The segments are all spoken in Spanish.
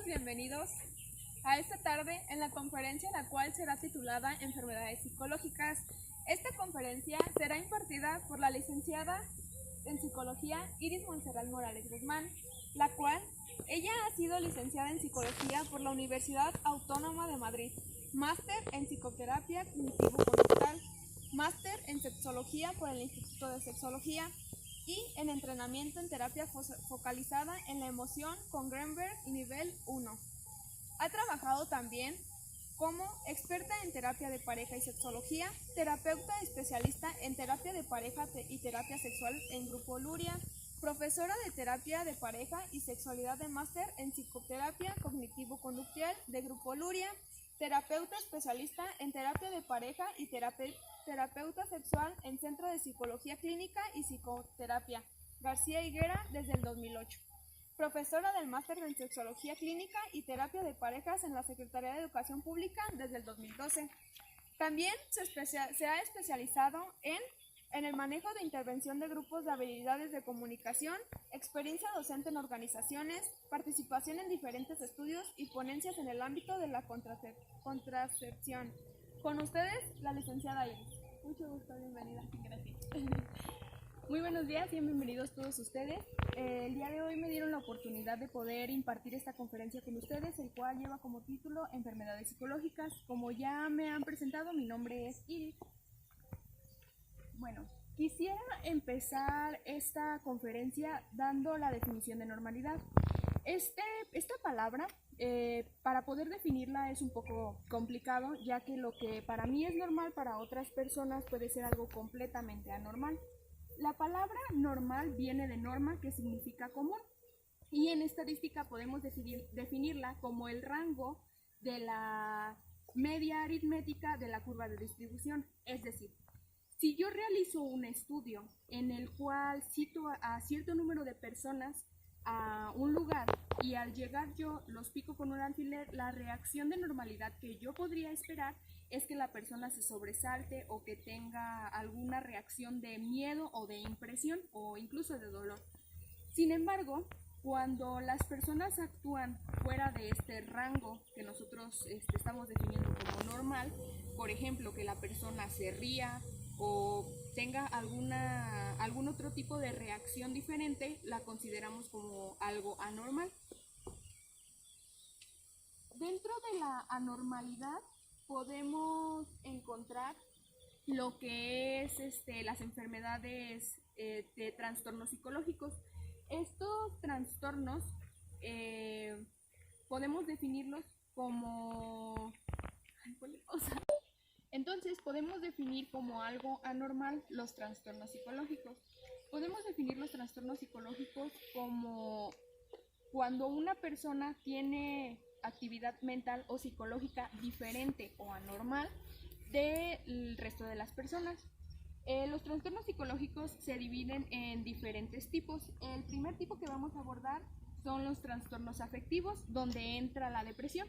bienvenidos a esta tarde en la conferencia la cual será titulada Enfermedades psicológicas. Esta conferencia será impartida por la licenciada en Psicología Iris Montserrat Morales Guzmán, la cual ella ha sido licenciada en Psicología por la Universidad Autónoma de Madrid, máster en Psicoterapia Cognitivo-Conductual, máster en Sexología por el Instituto de Sexología y en entrenamiento en terapia focalizada en la emoción con Greenberg nivel 1. Ha trabajado también como experta en terapia de pareja y sexología, terapeuta especialista en terapia de pareja y terapia sexual en Grupo Luria, profesora de terapia de pareja y sexualidad de máster en psicoterapia cognitivo-conductual de Grupo Luria, terapeuta especialista en terapia de pareja y terapeuta sexual en Centro de Psicología Clínica y Psicoterapia García Higuera desde el 2008. Profesora del máster en Sexología Clínica y Terapia de Parejas en la Secretaría de Educación Pública desde el 2012. También se ha especializado en el manejo de intervención de grupos de habilidades de comunicación, experiencia docente en organizaciones, participación en diferentes estudios y ponencias en el ámbito de la contracepción. Con ustedes, la licenciada Iris. Mucho gusto, bienvenida. Gracias. Muy buenos días y bienvenidos todos ustedes. El día de hoy me dieron la oportunidad de poder impartir esta conferencia con ustedes, el cual lleva como título Enfermedades psicológicas. Como ya me han presentado, mi nombre es Iris. Bueno, quisiera empezar esta conferencia dando la definición de normalidad. Esta palabra, para poder definirla es un poco complicado, ya que lo que para mí es normal, para otras personas puede ser algo completamente anormal. La palabra normal viene de norma, que significa común, y en estadística podemos definirla como el rango de la media aritmética de la curva de distribución. Es decir, si yo realizo un estudio en el cual cito a cierto número de personas a un lugar y al llegar yo los pico con un alfiler, la reacción de normalidad que yo podría esperar es que la persona se sobresalte o que tenga alguna reacción de miedo o de impresión o incluso de dolor. Sin embargo, cuando las personas actúan fuera de este rango que nosotros estamos definiendo como normal, por ejemplo, que la persona se ría o tenga algún otro tipo de reacción diferente, la consideramos como algo anormal. Dentro de la anormalidad podemos encontrar lo que es las enfermedades de trastornos psicológicos. Estos trastornos podemos definirlos como... Entonces podemos definir como algo anormal los trastornos psicológicos. Podemos definir los trastornos psicológicos como cuando una persona tiene actividad mental o psicológica diferente o anormal del resto de las personas. Los trastornos psicológicos se dividen en diferentes tipos. El primer tipo que vamos a abordar son los trastornos afectivos, donde entra la depresión.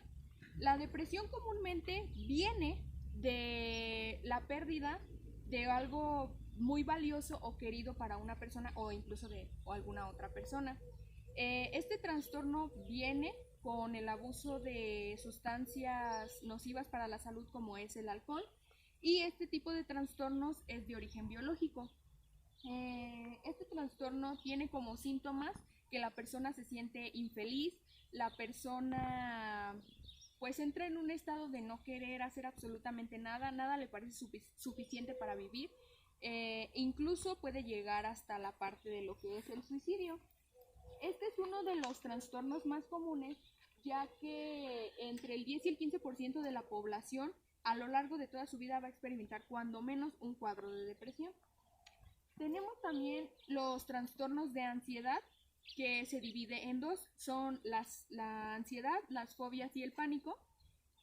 La depresión comúnmente viene de la pérdida de algo muy valioso o querido para una persona o incluso de alguna otra persona. Este trastorno viene con el abuso de sustancias nocivas para la salud como es el alcohol, y este tipo de trastornos es de origen biológico. Este trastorno tiene como síntomas que la persona se siente infeliz, la persona pues entra en un estado de no querer hacer absolutamente nada, nada le parece suficiente para vivir, incluso puede llegar hasta la parte de lo que es el suicidio. Este es uno de los trastornos más comunes, ya que entre el 10 y el 15% de la población a lo largo de toda su vida va a experimentar cuando menos un cuadro de depresión. Tenemos también los trastornos de ansiedad, que se divide en dos, son la ansiedad, las fobias y el pánico,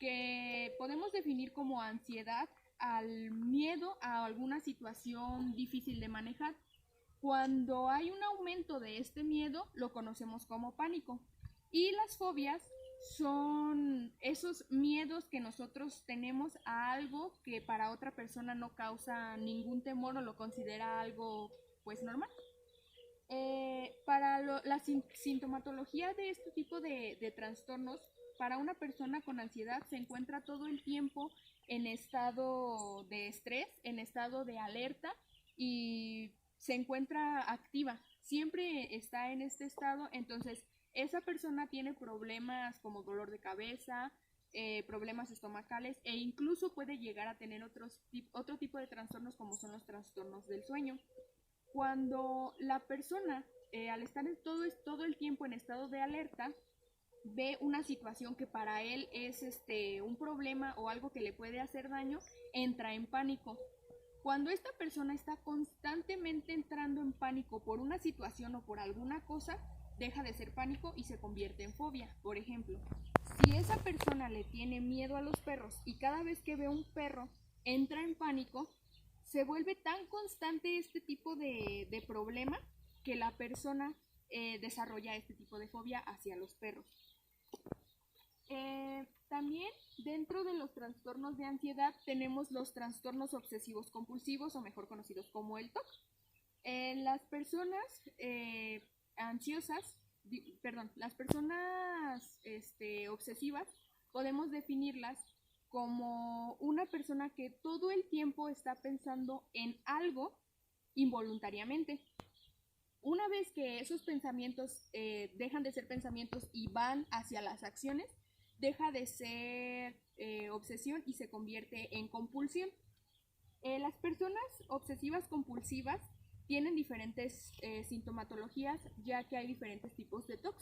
que podemos definir como ansiedad al miedo a alguna situación difícil de manejar. Cuando hay un aumento de este miedo, lo conocemos como pánico. Y las fobias son esos miedos que nosotros tenemos a algo que para otra persona no causa ningún temor o lo considera algo pues normal. La sintomatología de este tipo de trastornos, para una persona con ansiedad se encuentra todo el tiempo en estado de estrés, en estado de alerta y se encuentra activa. Siempre está en este estado, entonces esa persona tiene problemas como dolor de cabeza, problemas estomacales e incluso puede llegar a tener otro tipo de trastornos como son los trastornos del sueño. Cuando la persona, al estar todo el tiempo en estado de alerta, ve una situación que para él es un problema o algo que le puede hacer daño, entra en pánico. Cuando esta persona está constantemente entrando en pánico por una situación o por alguna cosa, deja de ser pánico y se convierte en fobia. Por ejemplo, si esa persona le tiene miedo a los perros y cada vez que ve un perro entra en pánico, se vuelve tan constante este tipo de problema que la persona desarrolla este tipo de fobia hacia los perros. También dentro de los trastornos de ansiedad tenemos los trastornos obsesivos compulsivos o mejor conocidos como el TOC. Las personas las personas obsesivas podemos definirlas como una persona que todo el tiempo está pensando en algo involuntariamente. Una vez que esos pensamientos dejan de ser pensamientos y van hacia las acciones, deja de ser obsesión y se convierte en compulsión. Las personas obsesivas compulsivas tienen diferentes sintomatologías, ya que hay diferentes tipos de TOC.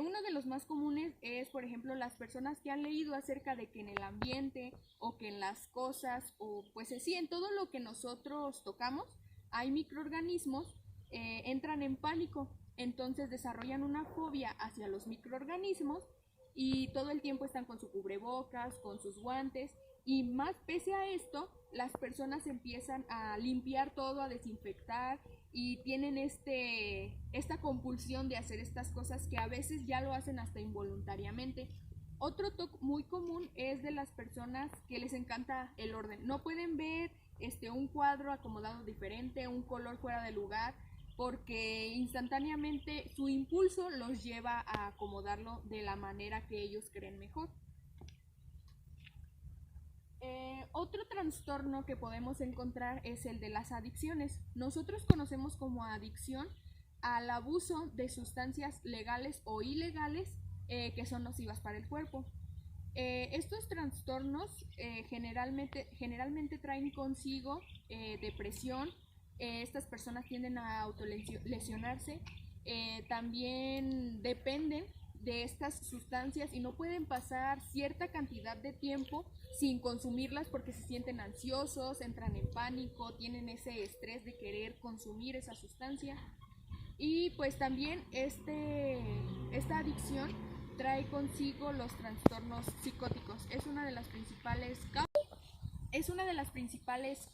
Uno de los más comunes es, por ejemplo, las personas que han leído acerca de que en el ambiente o que en las cosas o pues sí, en todo lo que nosotros tocamos hay microorganismos, entran en pánico, entonces desarrollan una fobia hacia los microorganismos y todo el tiempo están con su cubrebocas, con sus guantes y más pese a esto, las personas empiezan a limpiar todo, a desinfectar y tienen esta compulsión de hacer estas cosas que a veces ya lo hacen hasta involuntariamente. Otro TOC muy común es de las personas que les encanta el orden. No pueden ver un cuadro acomodado diferente, un color fuera de lugar, porque instantáneamente su impulso los lleva a acomodarlo de la manera que ellos creen mejor. Otro trastorno que podemos encontrar es el de las adicciones. Nosotros conocemos como adicción al abuso de sustancias legales o ilegales que son nocivas para el cuerpo. Estos trastornos generalmente traen consigo depresión. Estas personas tienden a autolesionarse. También dependen de estas sustancias y no pueden pasar cierta cantidad de tiempo sin consumirlas porque se sienten ansiosos, entran en pánico, tienen ese estrés de querer consumir esa sustancia. Y pues también esta adicción trae consigo los trastornos psicóticos. Es una de las principales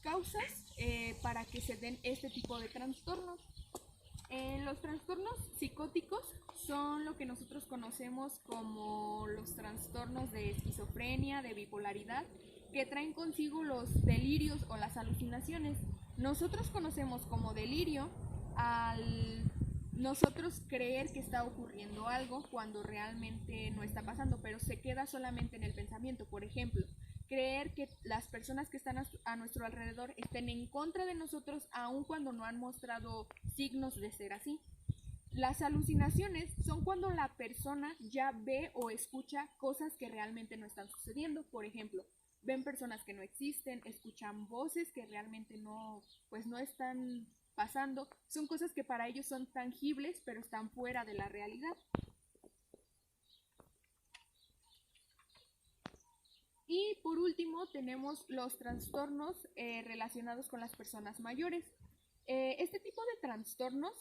causas para que se den este tipo de trastornos. Los trastornos psicóticos son lo que nosotros conocemos como los trastornos de esquizofrenia, de bipolaridad, que traen consigo los delirios o las alucinaciones. Nosotros conocemos como delirio al nosotros creer que está ocurriendo algo cuando realmente no está pasando, pero se queda solamente en el pensamiento. Por ejemplo, creer que las personas que están a nuestro alrededor estén en contra de nosotros aun cuando no han mostrado signos de ser así. Las alucinaciones son cuando la persona ya ve o escucha cosas que realmente no están sucediendo. Por ejemplo, ven personas que no existen, escuchan voces que realmente no están pasando. Son cosas que para ellos son tangibles, pero están fuera de la realidad. Y por último tenemos los trastornos relacionados con las personas mayores. Este tipo de trastornos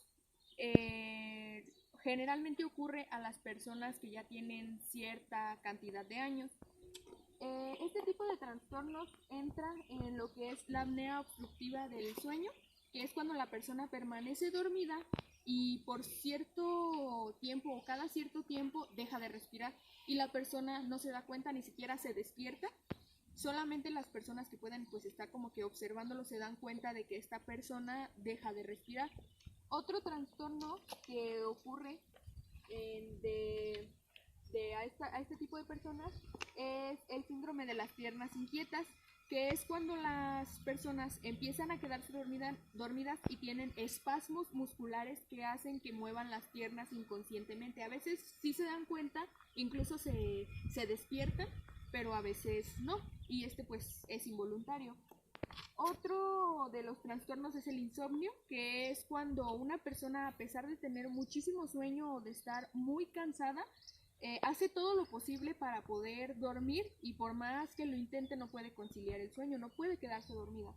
generalmente ocurre a las personas que ya tienen cierta cantidad de años. Este tipo de trastornos entra en lo que es la apnea obstructiva del sueño, que es cuando la persona permanece dormida y por cierto tiempo o cada cierto tiempo deja de respirar y la persona no se da cuenta, ni siquiera se despierta. Solamente las personas que pueden estar como que observándolo se dan cuenta de que esta persona deja de respirar. Otro trastorno que ocurre a este tipo de personas es el síndrome de las piernas inquietas, que es cuando las personas empiezan a quedarse dormidas y tienen espasmos musculares que hacen que muevan las piernas inconscientemente. A veces sí se dan cuenta, incluso se despiertan, pero a veces no, y pues es involuntario. Otro de los trastornos es el insomnio, que es cuando una persona, a pesar de tener muchísimo sueño o de estar muy cansada, hace todo lo posible para poder dormir y por más que lo intente no puede conciliar el sueño, no puede quedarse dormida.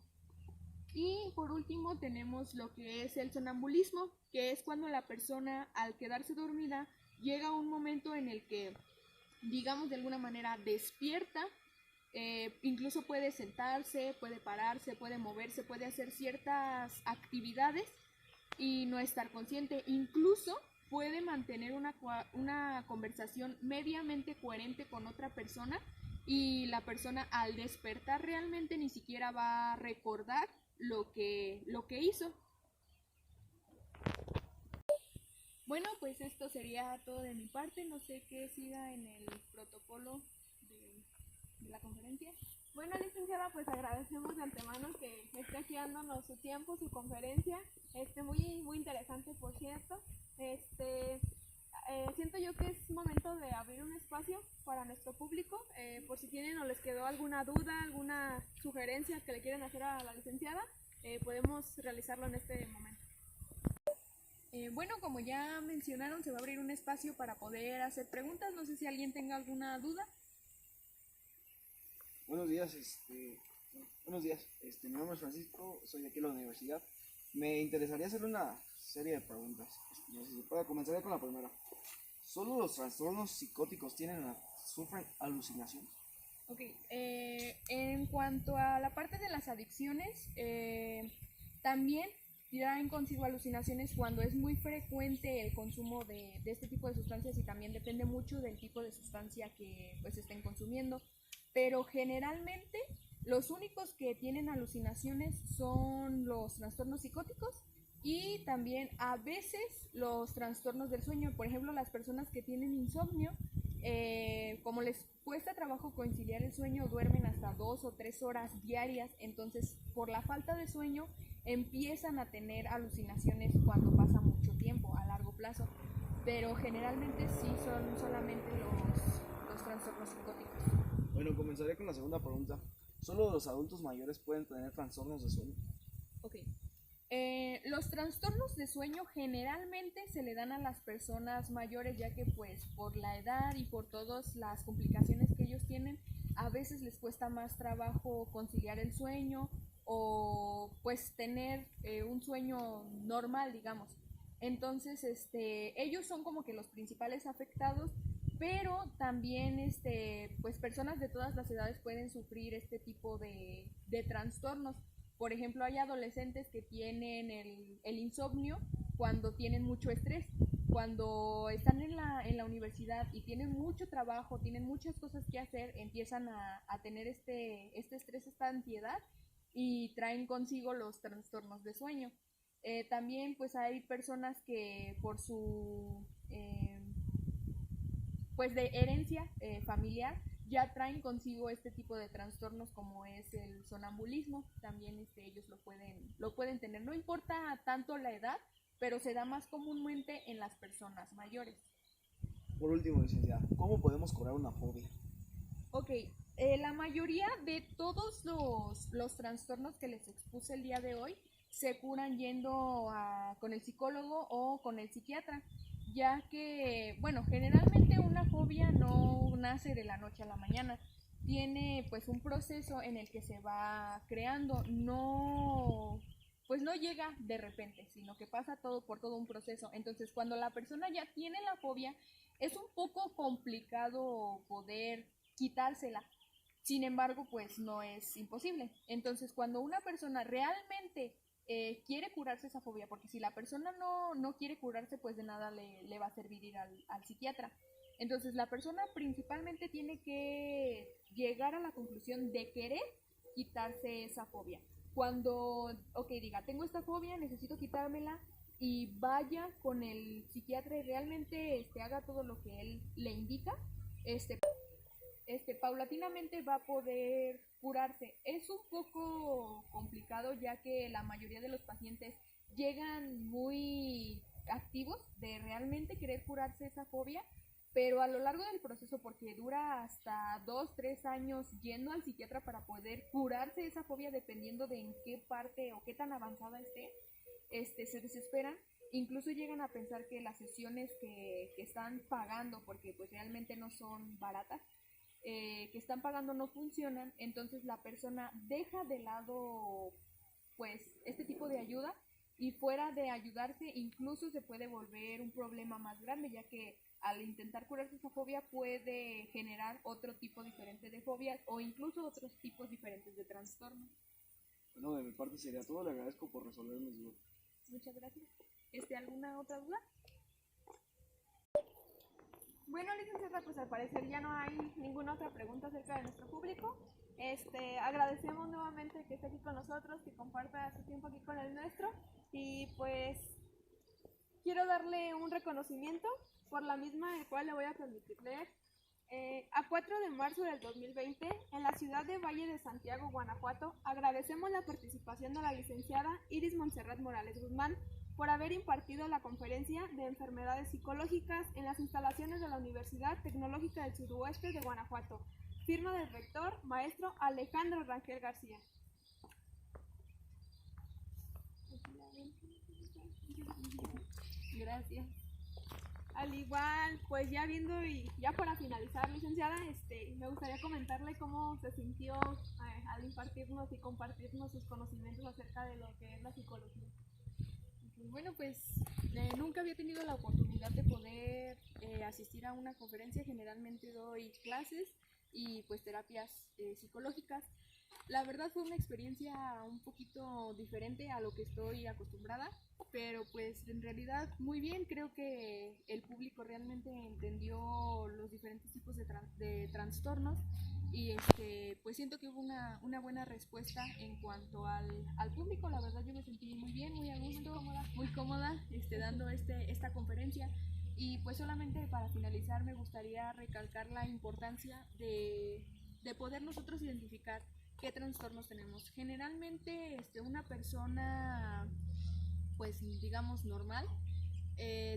Y por último tenemos lo que es el sonambulismo, que es cuando la persona al quedarse dormida llega a un momento en el que, digamos de alguna manera, despierta. Incluso puede sentarse, puede pararse, puede moverse, puede hacer ciertas actividades y no estar consciente. Incluso puede mantener una conversación mediamente coherente con otra persona y la persona al despertar realmente ni siquiera va a recordar lo que hizo. Bueno, pues esto sería todo de mi parte. No sé qué siga en el protocolo de la conferencia. Bueno, licenciada, pues agradecemos de antemano que esté aquí dándonos su tiempo, su conferencia, muy interesante, por cierto. Siento yo que es momento de abrir un espacio para nuestro público, por si tienen o les quedó alguna duda, alguna sugerencia que le quieren hacer a la licenciada, podemos realizarlo en este momento. Bueno, como ya mencionaron, se va a abrir un espacio para poder hacer preguntas. No sé si alguien tenga alguna duda. Buenos días, mi nombre es Francisco, soy de aquí de la universidad. Me interesaría hacerle una serie de preguntas. No sé si pueda comenzar con la primera. ¿Solo los trastornos psicóticos sufren alucinación? Ok, en cuanto a la parte de las adicciones, también traen consigo alucinaciones cuando es muy frecuente el consumo de este tipo de sustancias y también depende mucho del tipo de sustancia que pues estén consumiendo. Pero generalmente los únicos que tienen alucinaciones son los trastornos psicóticos y también a veces los trastornos del sueño. Por ejemplo, las personas que tienen insomnio, como les cuesta trabajo conciliar el sueño, duermen hasta 2 o 3 horas diarias, entonces por la falta de sueño empiezan a tener alucinaciones cuando pasa mucho tiempo, a largo plazo, pero generalmente sí son solamente los trastornos psicóticos. Bueno, comenzaré con la segunda pregunta. ¿Solo los adultos mayores pueden tener trastornos de sueño? Ok. Los trastornos de sueño generalmente se le dan a las personas mayores, ya que pues por la edad y por todas las complicaciones que ellos tienen, a veces les cuesta más trabajo conciliar el sueño o pues tener un sueño normal, digamos. Entonces, ellos son como que los principales afectados, pero también pues personas de todas las edades pueden sufrir este tipo de trastornos. Por ejemplo, hay adolescentes que tienen el insomnio cuando tienen mucho estrés. Cuando están en la universidad y tienen mucho trabajo, tienen muchas cosas que hacer, empiezan a tener este estrés, esta ansiedad y traen consigo los trastornos de sueño. También pues hay personas que por su pues de herencia familiar ya traen consigo este tipo de trastornos como es el sonambulismo. También ellos lo pueden tener, no importa tanto la edad, pero se da más comúnmente en las personas mayores. Por último, licenciada, ¿cómo podemos curar una fobia? Ok, la mayoría de todos los trastornos que les expuse el día de hoy se curan yendo con el psicólogo o con el psiquiatra, ya que, bueno, generalmente una fobia no nace de la noche a la mañana, tiene pues un proceso en el que se va creando, pues no llega de repente, sino que pasa por todo un proceso. Entonces, cuando la persona ya tiene la fobia, es un poco complicado poder quitársela. Sin embargo, pues no es imposible. Entonces, cuando una persona realmente quiere curarse esa fobia, porque si la persona no quiere curarse, pues de nada le va a servir ir al psiquiatra. Entonces, la persona principalmente tiene que llegar a la conclusión de querer quitarse esa fobia. Cuando, ok, diga, tengo esta fobia, necesito quitármela, y vaya con el psiquiatra y realmente haga todo lo que él le indica, paulatinamente va a poder curarse. Es un poco complicado ya que la mayoría de los pacientes llegan muy activos de realmente querer curarse esa fobia, pero a lo largo del proceso, porque dura hasta 2, 3 años yendo al psiquiatra para poder curarse esa fobia dependiendo de en qué parte o qué tan avanzada esté, se desesperan. Incluso llegan a pensar que las sesiones que están pagando, porque pues realmente no son baratas, que están pagando no funcionan, entonces la persona deja de lado pues este tipo de ayuda y fuera de ayudarse incluso se puede volver un problema más grande, ya que al intentar curarse esa fobia puede generar otro tipo diferente de fobias o incluso otros tipos diferentes de trastornos. Bueno, de mi parte sería todo. Le agradezco por resolver mis dudas. Muchas gracias. ¿Alguna otra duda? Bueno, licenciada, pues al parecer ya no hay ninguna otra pregunta acerca de nuestro público. Agradecemos nuevamente que esté aquí con nosotros, que comparta su tiempo aquí con el nuestro y pues quiero darle un reconocimiento por la misma, el cual le voy a permitir leer. A 4 de marzo del 2020, en la ciudad de Valle de Santiago, Guanajuato, agradecemos la participación de la licenciada Iris Montserrat Morales Guzmán por haber impartido la conferencia de enfermedades psicológicas en las instalaciones de la Universidad Tecnológica del Suroeste de Guanajuato. Firma del rector, maestro Alejandro Rangel García. Gracias. Al igual, pues ya viendo y ya para finalizar, licenciada, me gustaría comentarle cómo se sintió al impartirnos y compartirnos sus conocimientos acerca de lo que es la psicología. Bueno, pues nunca había tenido la oportunidad de poder asistir a una conferencia. Generalmente doy clases y pues terapias psicológicas. La verdad fue una experiencia un poquito diferente a lo que estoy acostumbrada, pero pues en realidad muy bien. Creo que el público realmente entendió los diferentes tipos de trastornos y pues siento que hubo una buena respuesta en cuanto al público. La verdad yo me sentí muy bien, muy a gusto, muy cómoda dando esta conferencia. Y pues solamente para finalizar me gustaría recalcar la importancia de poder nosotros identificar qué trastornos tenemos. Generalmente una persona pues digamos normal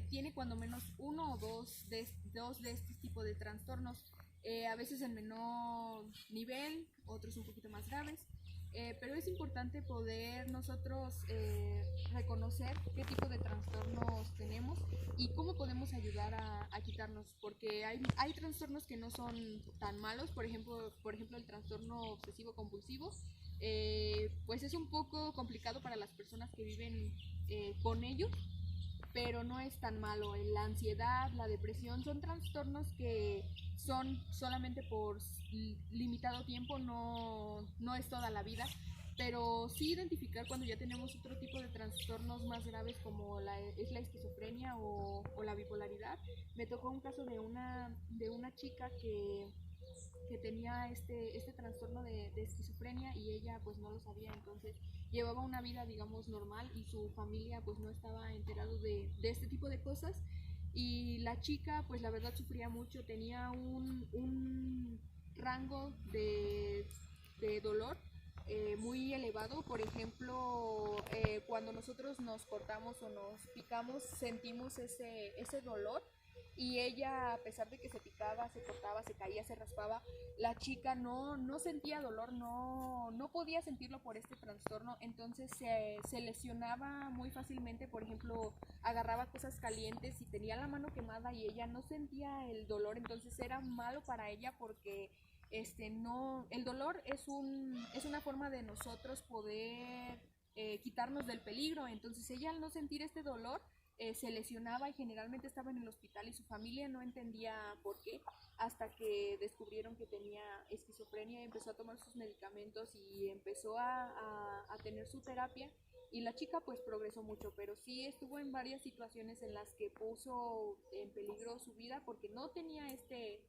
tiene cuando menos uno o dos de este tipo de trastornos, a veces en menor nivel, otros un poquito más graves, pero es importante poder nosotros reconocer qué tipo de trastornos tenemos y cómo podemos ayudar a quitarnos, porque hay trastornos que no son tan malos. Por ejemplo el trastorno obsesivo compulsivo, pues es un poco complicado para las personas que viven con ellos, pero no es tan malo. La ansiedad, la depresión son trastornos que son solamente por limitado tiempo, no es toda la vida, pero sí identificar cuando ya tenemos otro tipo de trastornos más graves como es la esquizofrenia o la bipolaridad. Me tocó un caso de una chica que tenía este trastorno de esquizofrenia y ella pues no lo sabía, entonces llevaba una vida digamos normal y su familia pues no estaba enterado de este tipo de cosas, y la chica pues la verdad sufría mucho, tenía un rango de dolor muy elevado. Por ejemplo, cuando nosotros nos cortamos o nos picamos sentimos ese dolor, y ella, a pesar de que se picaba, se cortaba, se caía, se raspaba, la chica no sentía dolor, no podía sentirlo por este trastorno. Entonces se lesionaba muy fácilmente. Por ejemplo, agarraba cosas calientes y tenía la mano quemada y ella no sentía el dolor, entonces era malo para ella porque el dolor es una forma de nosotros poder quitarnos del peligro. Entonces ella, al no sentir este dolor, se lesionaba y generalmente estaba en el hospital y su familia no entendía por qué, hasta que descubrieron que tenía esquizofrenia y empezó a tomar sus medicamentos y empezó a tener su terapia, y la chica pues progresó mucho, pero sí estuvo en varias situaciones en las que puso en peligro su vida porque no tenía este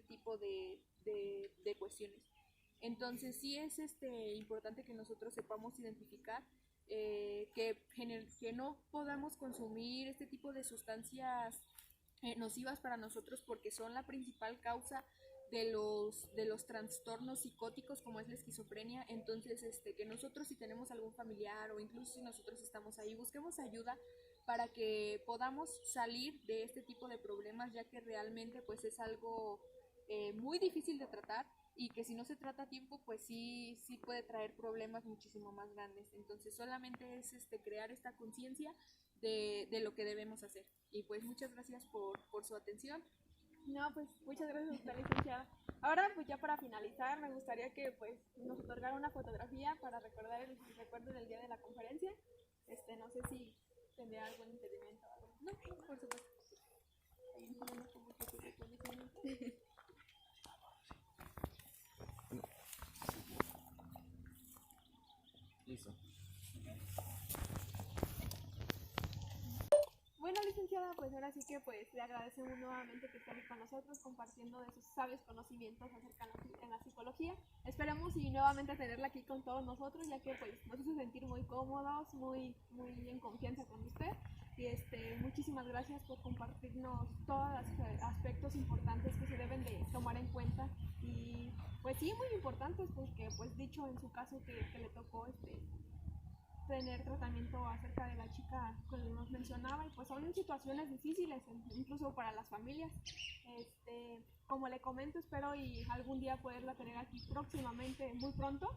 tipo de cuestiones. Entonces sí es importante que nosotros sepamos identificar que no podamos consumir este tipo de sustancias nocivas para nosotros, porque son la principal causa de los trastornos psicóticos como es la esquizofrenia. Entonces que nosotros, si tenemos algún familiar o incluso si nosotros estamos ahí, busquemos ayuda para que podamos salir de este tipo de problemas, ya que realmente pues es algo muy difícil de tratar, y que si no se trata a tiempo pues sí puede traer problemas muchísimo más grandes. Entonces solamente es crear esta conciencia de lo que debemos hacer. Y pues muchas gracias por su atención. No, pues muchas gracias, doctora licenciada. Ahora, pues ya para finalizar, me gustaría que pues nos otorgara una fotografía para recordar el recuerdo del día de la conferencia. No sé si tendría algún impedimento o algo. No, por supuesto. Listo. Bueno, licenciada, pues ahora sí que pues le agradecemos nuevamente que esté aquí con nosotros compartiendo de sus sabios conocimientos acerca de la psicología. Esperemos y nuevamente tenerla aquí con todos nosotros, ya que pues nos hizo sentir muy cómodos, muy en confianza con usted. Y muchísimas gracias por compartirnos todos los aspectos importantes que se deben de tomar en cuenta. Y pues sí, muy importantes, porque pues dicho en su caso que le tocó tener tratamiento acerca de la chica que nos mencionaba, y pues son situaciones difíciles incluso para las familias. Como le comento, espero y algún día poderla tener aquí próximamente, muy pronto,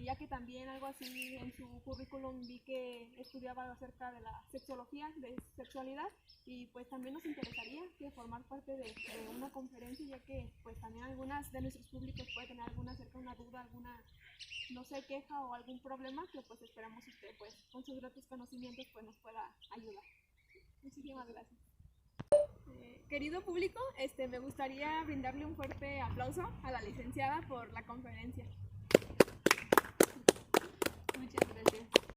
ya que también algo así en su currículum vi que estudiaba acerca de la sexología, de sexualidad, y pues también nos interesaría que formar parte de una conferencia, ya que pues también algunas de nuestros públicos pueden tener alguna duda, alguna no sé, queja o algún problema, que pues esperamos usted pues con sus gratos conocimientos pues nos pueda ayudar. Muchísimas gracias. Querido público, me gustaría brindarle un fuerte aplauso a la licenciada por la conferencia.